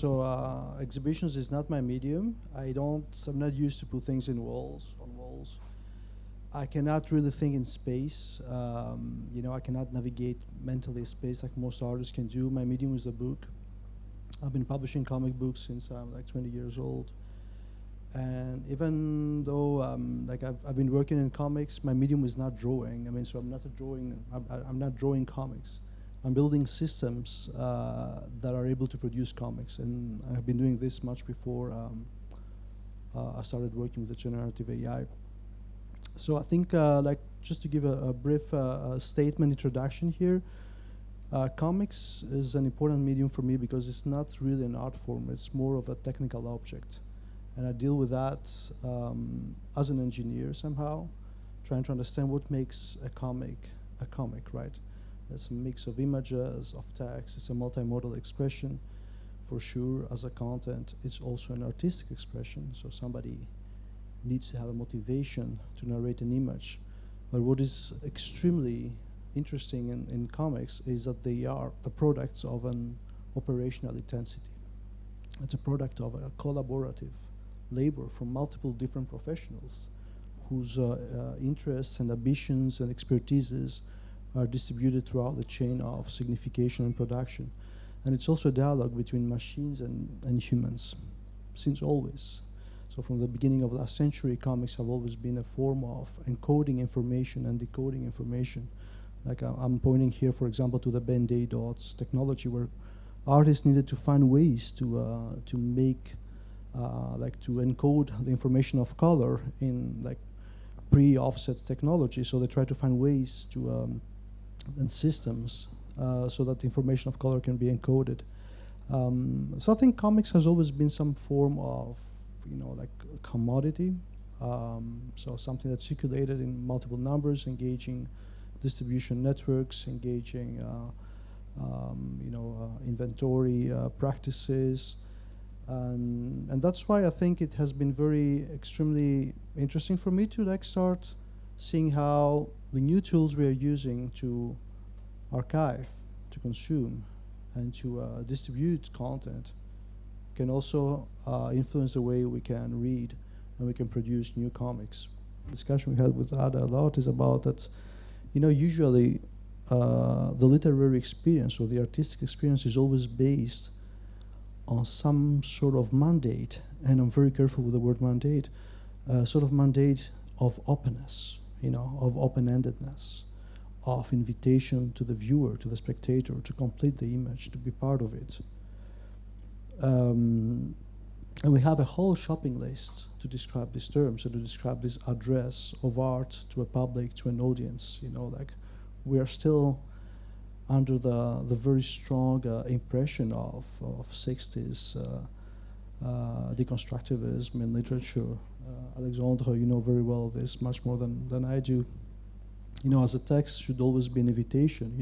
So exhibitions is not my medium. I'm not used to put things on walls. I cannot really think in space. I cannot navigate mentally space like most artists can do. My medium is the book. I've been publishing comic books since I'm like 20 years old. And even though I've been working in comics, my medium is not drawing. So I'm not drawing comics. I'm building systems that are able to produce comics. And I've been doing this much before I started working with the generative AI. So I think, just to give a brief statement introduction here, comics is an important medium for me because it's not really an art form. It's more of a technical object. And I deal with that as an engineer somehow, trying to understand what makes a comic, right? It's a mix of images, of text. It's a multimodal expression, for sure. As a content, it's also an artistic expression. So somebody needs to have a motivation to narrate an image. But what is extremely interesting in comics is that they are the products of an operational intensity. It's a product of a collaborative labor from multiple different professionals whose interests and ambitions and expertises are distributed throughout the chain of signification and production. And it's also a dialogue between machines and humans, since always. So from the beginning of last century, comics have always been a form of encoding information and decoding information. Like I'm pointing here, for example, to the Ben-Day dots technology, where artists needed to find ways to make, to encode the information of color in pre-offset technology. So they try to find ways to and systems so that the information of color can be encoded. So I think comics has always been some form of, commodity. So something that's circulated in multiple numbers, engaging distribution networks, engaging inventory practices. And that's why I think it has been extremely interesting for me to start seeing how the new tools we are using to archive, to consume, and to distribute content can also influence the way we can read and we can produce new comics. The discussion we had with Ada a lot is about that, usually the literary experience or the artistic experience is always based on some sort of mandate, and I'm very careful with the word mandate, sort of mandate of openness, of open-endedness, of invitation to the viewer, to the spectator, to complete the image, to be part of it. And we have a whole shopping list to describe these terms, and to describe this address of art to a public, to an audience. We are still under the very strong impression of 60s deconstructivism in literature. Alexandre, you know very well this, much more than I do. As a text should always be an invitation.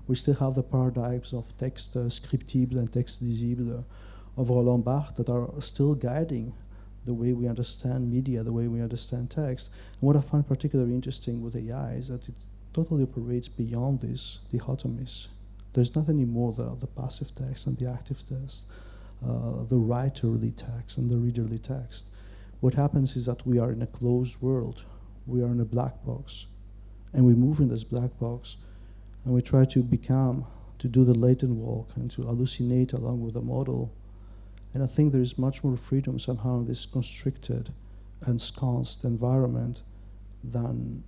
We still have the paradigms of text scriptible and text lisible of Roland Barthes that are still guiding the way we understand media, the way we understand text. And what I find particularly interesting with AI is that it totally operates beyond these dichotomies. There's not anymore the passive text and the active text, the writerly text and the readerly text. What happens is that we are in a closed world. We are in a black box. And we move in this black box, and we try to do the latent walk and to hallucinate along with the model. And I think there is much more freedom somehow in this constricted, ensconced environment than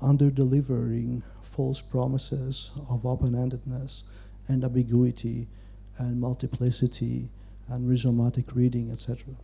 under-delivering false promises of open-endedness and ambiguity and multiplicity and rhizomatic reading, etc.